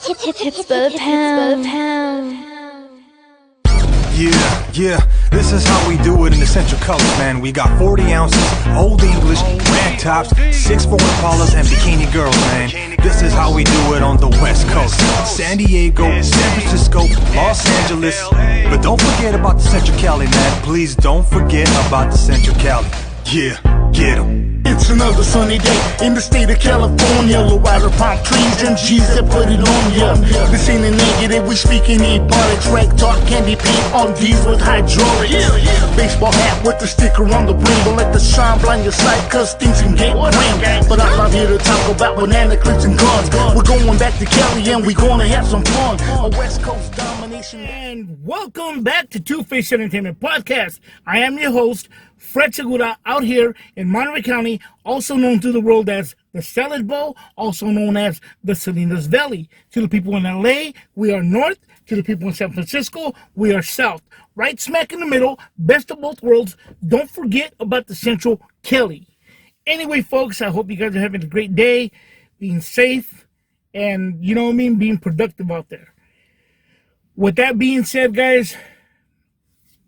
Hits by the pound. Yeah, this is how we do it in the Central Colors, man. We got 40 ounces, Old English, rag tops, 6'4" Impalas, and bikini girls, man. This is how we do it on the West Coast. San Diego, San Francisco, Los Angeles. But don't forget about the Central Cali, man. Please don't forget about the Central Cali. Yeah, get 'em. It's another sunny day in the state of California. Low rider palm trees and G's that put it on ya. This ain't a negative, we speaking ebonics. Rank talk, candy paint on D's with hydraulics. Baseball hat with the sticker on the brim. Don't let the sun blind your sight, cause things can get grim. But I'm not here to talk about banana clips and guns. We're going back to Cali and we're gonna have some fun. A West Coast domination. And welcome back to Two-Face Entertainment Podcast. I am your host, Fred Segura, out here in Monterey County, also known to the world as the Salad Bowl, also known as the Salinas Valley. To the people in LA, we are north. To the people in San Francisco, we are south. Right smack in the middle, best of both worlds. Don't forget about the Central Cali. Anyway, folks, I hope you guys are having a great day, being safe, and, you know what I mean, being productive out there. With that being said, guys,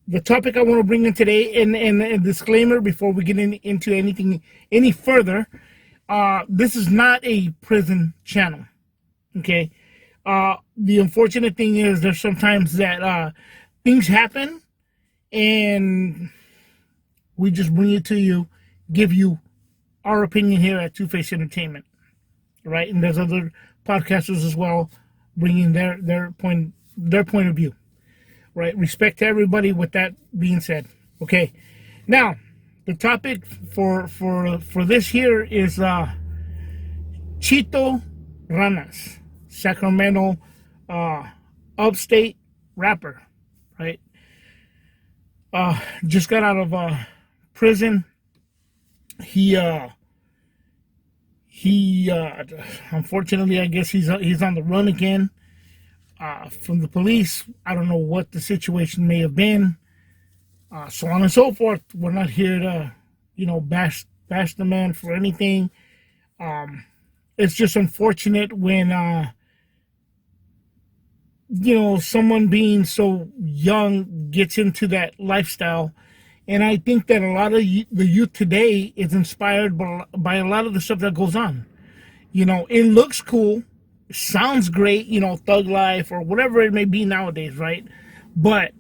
the topic I want to bring in today, and a disclaimer before we get into anything any further, this is not a prison channel, okay? The unfortunate thing is there's sometimes that things happen, and we just bring it to you, give you our opinion here at Two-Face Entertainment, right? And there's other podcasters as well bringing their point of view. Right, respect to everybody. With that being said, okay. Now, the topic for this here is Chito Ranas, Sacramento, upstate rapper, right? Just got out of prison. He unfortunately, I guess he's on the run again. From the police. I don't know what the situation may have been, so on and so forth. We're not here to, bash the man for anything. It's just unfortunate when, someone being so young gets into that lifestyle. And I think that a lot of the youth today is inspired by a lot of the stuff that goes on. It looks cool. Sounds great, thug life or whatever it may be nowadays, right? But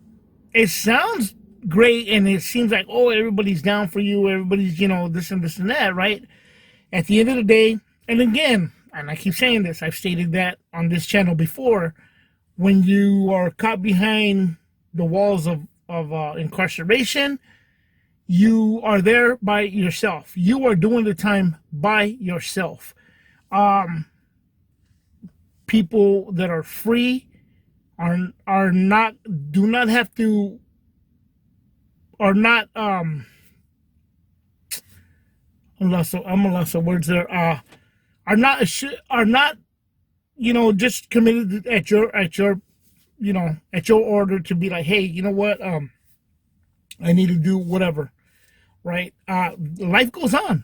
it sounds great, and it seems like, oh, everybody's down for you, everybody's, this and this and that, right? At the end of the day, and again, and I keep saying this, I've stated that on this channel before, when you are caught behind the walls of incarceration, you are there by yourself. You are doing the time by yourself. People that are free are not I'm a loss of words there. Are not just committed at your order to be like, hey, you know what, I need to do whatever, right? Life goes on.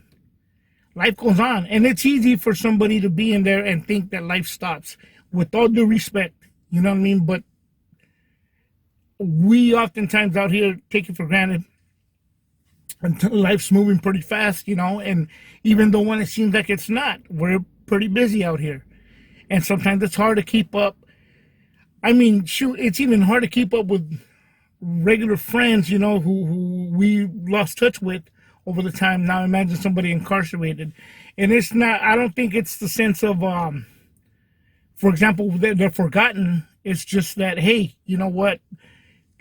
Life goes on, and it's easy for somebody to be in there and think that life stops. With all due respect, you know what I mean? But we oftentimes out here take it for granted until life's moving pretty fast, and even though when it seems like it's not, we're pretty busy out here. And sometimes it's hard to keep up. I mean, shoot, it's even hard to keep up with regular friends, who we lost touch with over the time. Now imagine somebody incarcerated. And it's not, I don't think it's the sense of, for example, they're forgotten. It's just that, hey, you know what?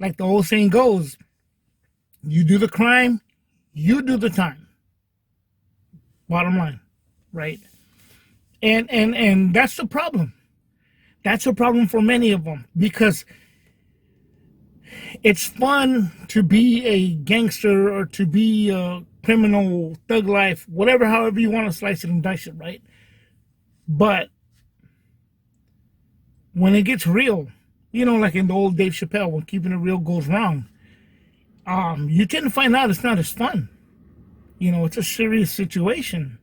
Like the old saying goes, you do the crime, you do the time. Bottom line, right? And that's the problem. That's a problem for many of them, because it's fun to be a gangster or to be a criminal, thug life, whatever, however you want to slice it and dice it, right? But when it gets real, like in the old Dave Chappelle, when keeping it real goes wrong, you tend to find out it's not as fun. It's a serious situation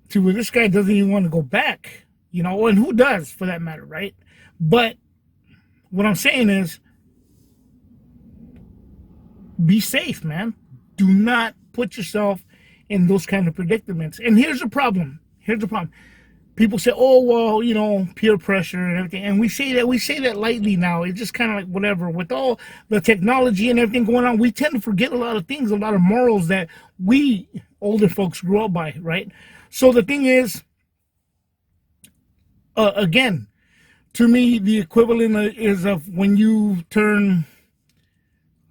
to where this guy doesn't even want to go back. you know, and who does for that matter, right? But what I'm saying is, be safe, man. Do not put yourself in those kind of predicaments. And here's the problem. People say, oh, well, you know, peer pressure and everything. And we say that lightly now. It's just kind of like whatever. With all the technology and everything going on, we tend to forget a lot of things, a lot of morals that we older folks grew up by, right? So the thing is, again, to me, the equivalent is of when you turn,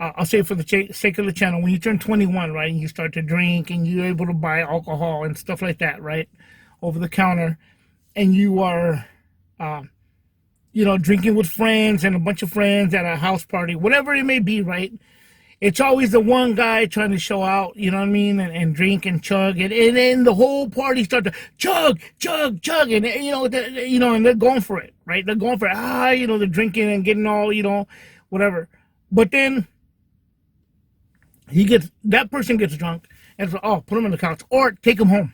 I'll say for the sake of the channel, when you turn 21, right, and you start to drink and you're able to buy alcohol and stuff like that, right, over the counter, and you are, you know, drinking with friends and a bunch of friends at a house party, whatever it may be, right? It's always the one guy trying to show out, you know what I mean, and drink and chug, and then the whole party start to chug, and you know, and they're going for it, right? They're going for it. You know, they're drinking and getting all, you know, whatever. But then that person gets drunk, and it's like, oh, put him on the couch or take him home.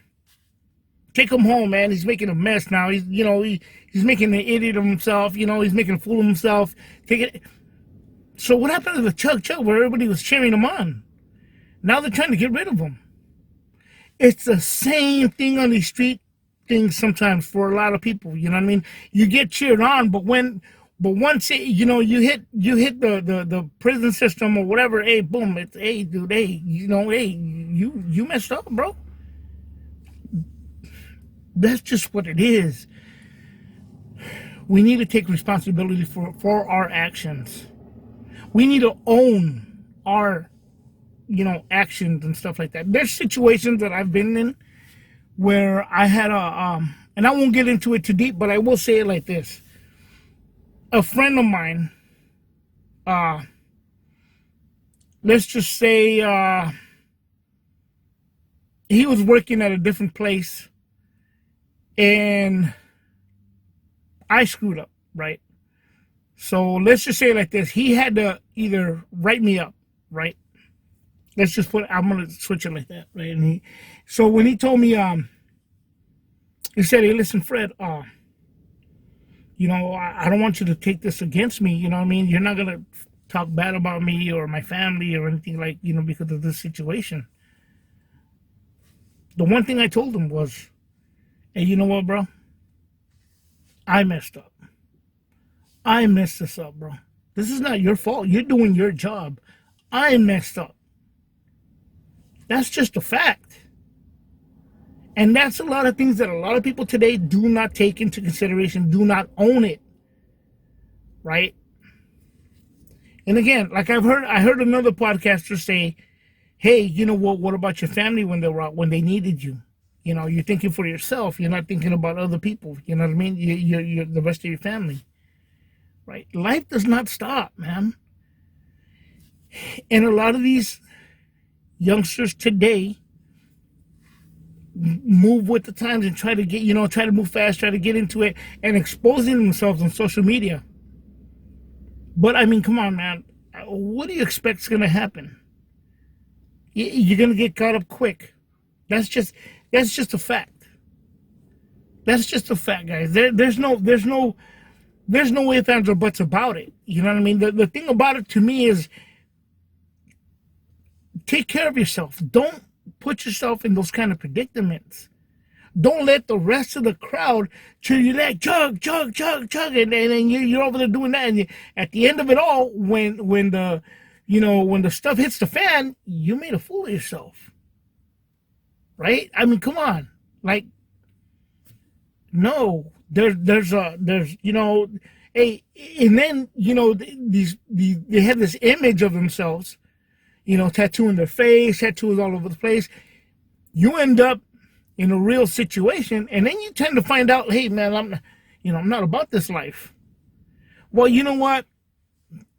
Take him home, man. He's making a mess now. He's, you know, he's making an idiot of himself. You know, he's making a fool of himself. Take it. So what happened to the chug where everybody was cheering him on? Now they're trying to get rid of him. It's the same thing on these street things sometimes for a lot of people. You know what I mean? You get cheered on, but once you know you hit the prison system or whatever, hey, boom, it's hey, dude, hey, you know, hey, you messed up, bro. That's just what it is. We need to take responsibility for our actions. We need to own our, you know, actions and stuff like that. There's situations that I've been in where I had and I won't get into it too deep, but I will say it like this. A friend of mine, let's just say he was working at a different place, and I screwed up, right? So let's just say it like this. He had to either write me up, right? Let's just I'm going to switch it like that, right? And so when he told me, he said, hey, listen, Fred, you know, I don't want you to take this against me, you know what I mean? You're not going to talk bad about me or my family or anything like, you know, because of this situation. The one thing I told him was, hey, you know what, bro? I messed up. I messed this up, bro. This is not your fault. You're doing your job. I messed up. That's just a fact. And that's a lot of things that a lot of people today do not take into consideration, do not own it. Right? And again, like I heard another podcaster say, hey, you know what about your family when they needed you? You know, you're thinking for yourself. You're not thinking about other people. You know what I mean? You're the rest of your family. Right? Life does not stop, man. And a lot of these youngsters today move with the times and try to move fast, try to get into it, and exposing themselves on social media. But I mean, come on, man. What do you expect is going to happen? You're going to get caught up quick. That's just a fact. That's just a fact, guys. There's no ifs, ands, or buts about it. You know what I mean? The thing about it to me is take care of yourself. Don't put yourself in those kind of predicaments. Don't let the rest of the crowd treat you like chug, and then you're over there doing that. And at the end of it all, when the stuff hits the fan, you made a fool of yourself. Right? I mean, come on. Like, no, there's you know, and then, you know, they have this image of themselves, you know, tattooing their face, tattoos all over the place. You end up in a real situation, and then you tend to find out, hey, man, I'm not about this life. Well, you know what?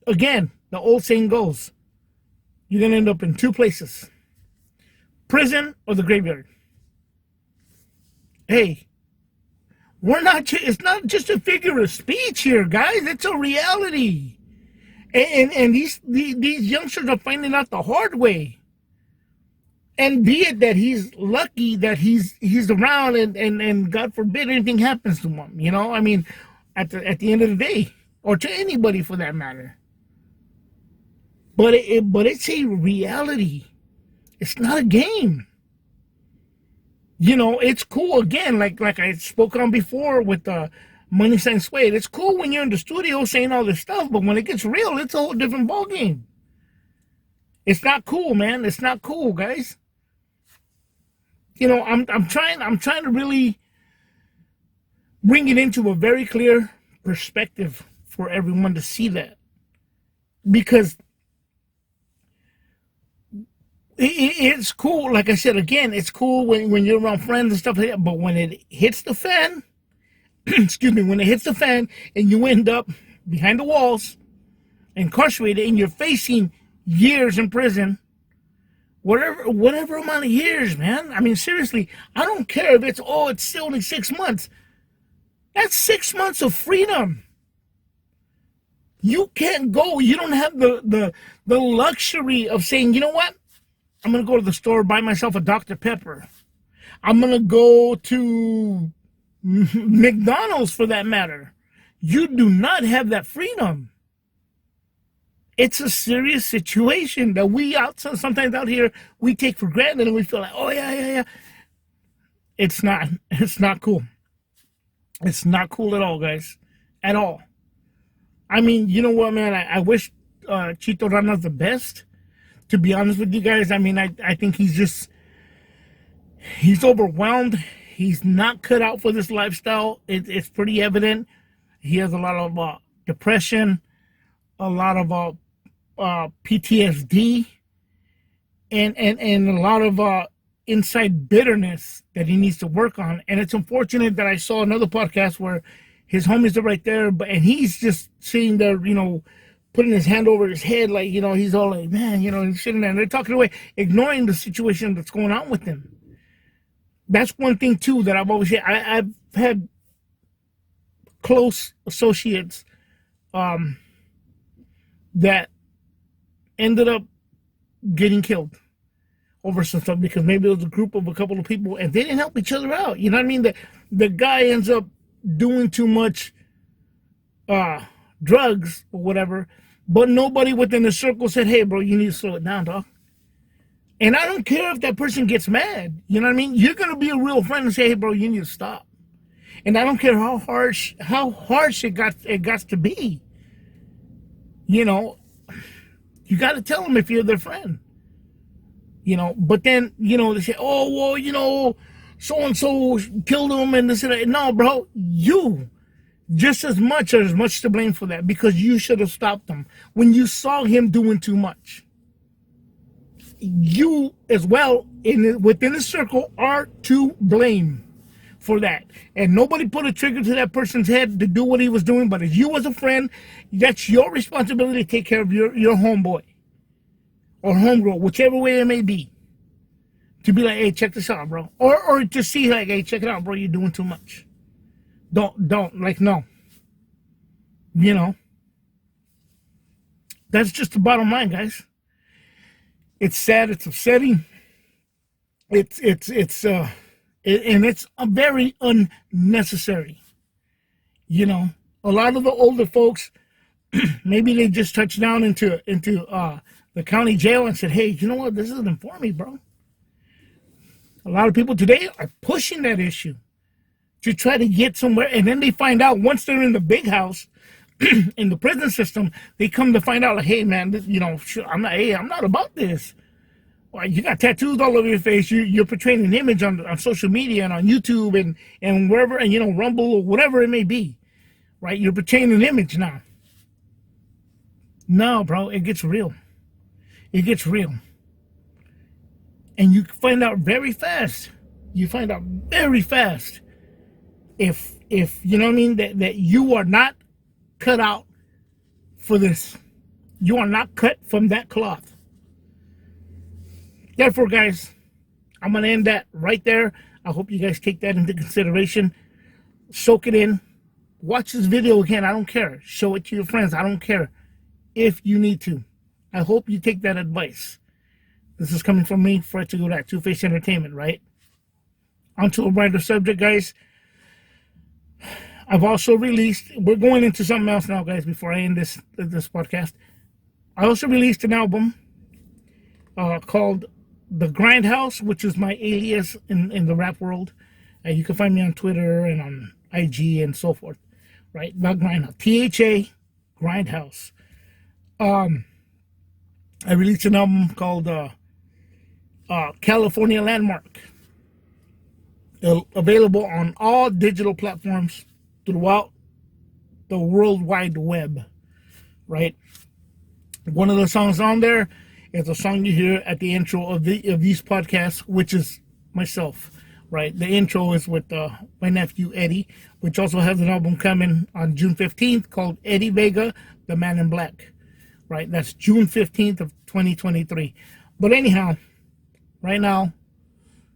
Again, the old saying goes, you're going to end up in two places, prison or the graveyard. Hey, it's not just a figure of speech here, guys. It's a reality. And these youngsters are finding out the hard way. And be it that he's lucky that he's around, and God forbid anything happens to him. You know, I mean, at the end of the day, or to anybody for that matter. But it's a reality. It's not a game. You know, it's cool again, like I spoke on before with Money Sign Suede. It's cool when you're in the studio saying all this stuff, but when it gets real, it's a whole different ballgame. It's not cool, man. It's not cool, guys. You know, I'm trying to really bring it into a very clear perspective for everyone to see that, because it's cool. Like I said again, it's cool when you're around friends and stuff like that. But when it hits the fan, excuse me, when it hits the fan and you end up behind the walls, incarcerated, and you're facing years in prison, whatever amount of years, man. I mean, seriously, I don't care if it's only 6 months. That's 6 months of freedom. You can't go. You don't have the luxury of saying, you know what? I'm going to go to the store, buy myself a Dr. Pepper. I'm going to go to McDonald's for that matter. You do not have that freedom. It's a serious situation that we sometimes out here, we take for granted, and we feel like, oh, yeah. It's not cool. It's not cool at all, guys. At all. I mean, you know what, man? I wish Chito Ranas the best. To be honest with you guys, I mean, I think he's overwhelmed. He's not cut out for this lifestyle. It's pretty evident. He has a lot of depression, a lot of PTSD, and a lot of inside bitterness that he needs to work on. And it's unfortunate that I saw another podcast where his homies are right there, and he's just sitting there, you know, putting his hand over his head, like, you know, he's all like, man, you know, he's sitting there, and they're talking away, ignoring the situation that's going on with him. That's one thing, too, that I've always said. I've had close associates that ended up getting killed over some stuff, because maybe it was a group of a couple of people, and they didn't help each other out. You know what I mean? The guy ends up doing too much drugs or whatever, but nobody within the circle said, hey, bro, you need to slow it down, dog. And I don't care if that person gets mad. You know what I mean? You're going to be a real friend and say, hey, bro, you need to stop. And I don't care how harsh it got to be. You know, you got to tell them if you're their friend. You know, but then, you know, they say, oh, well, you know, so-and-so killed him and this and that. No, bro, you just as much to blame for that, because you should have stopped him when you saw him doing too much. You as well, within the circle, are to blame for that. And nobody put a trigger to that person's head to do what he was doing, but as you as a friend, that's your responsibility to take care of your homeboy or homegirl, whichever way it may be. To be like, hey, check this out, bro. Or to see, like, hey, check it out, bro, you're doing too much. Don't, like, no. You know. That's just the bottom line, guys. It's sad, it's upsetting. And it's very unnecessary. You know, a lot of the older folks, maybe they just touched down into the county jail and said, hey, you know what, this isn't for me, bro. A lot of people today are pushing that issue to try to get somewhere, and then they find out once they're in the big house, in the prison system, they come to find out, like, hey, man, you know, I'm not about this. Well, you got tattoos all over your face. You're portraying an image on social media and on YouTube and wherever, and, you know, Rumble or whatever it may be, right? You're portraying an image now. No, bro, it gets real. It gets real. And you find out very fast. You find out very fast if you know what I mean, that you are not cut out for this. You are not cut from that cloth. Therefore, guys, I'm going to end that right there. I hope you guys take that into consideration. Soak it in. Watch this video again. I don't care. Show it to your friends. I don't care if you need to. I hope you take that advice. This is coming from me, Fred Segura at Two-Face Entertainment, right? Onto a brighter subject, guys. I've also released, we're going into something else now, guys, before I end this podcast. I also released an album called The Grindhouse, which is my alias in the rap world. You can find me on Twitter and on IG and so forth, right? The Grindhouse, THA Grindhouse. I released an album called California Landmark. Available on all digital platforms throughout the World Wide Web, right? One of the songs on there is a song you hear at the intro of these podcasts, which is myself, right? The intro is with my nephew Eddie, which also has an album coming on June 15th called Eddie Vega, The Man in Black, right? That's June 15th of 2023. But anyhow, right now,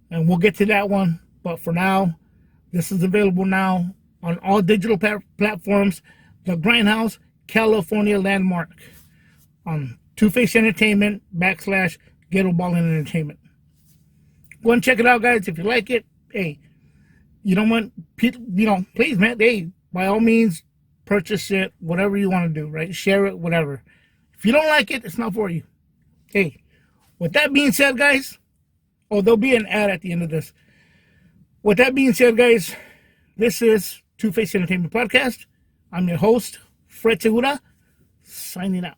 and we'll get to that one, but for now, this is available now on all digital platforms. The Grindhouse, California Landmark, on Two-Face Entertainment / Ghetto Ballin' Entertainment. Go and check it out, guys. If you like it, hey, you don't want, please, man, hey, by all means, purchase it, whatever you want to do, right? Share it, whatever. If you don't like it, it's not for you. Hey, with that being said, guys, there'll be an ad at the end of this. With that being said, guys, this is Two-Face Entertainment Podcast. I'm your host, Fred Segura, signing out.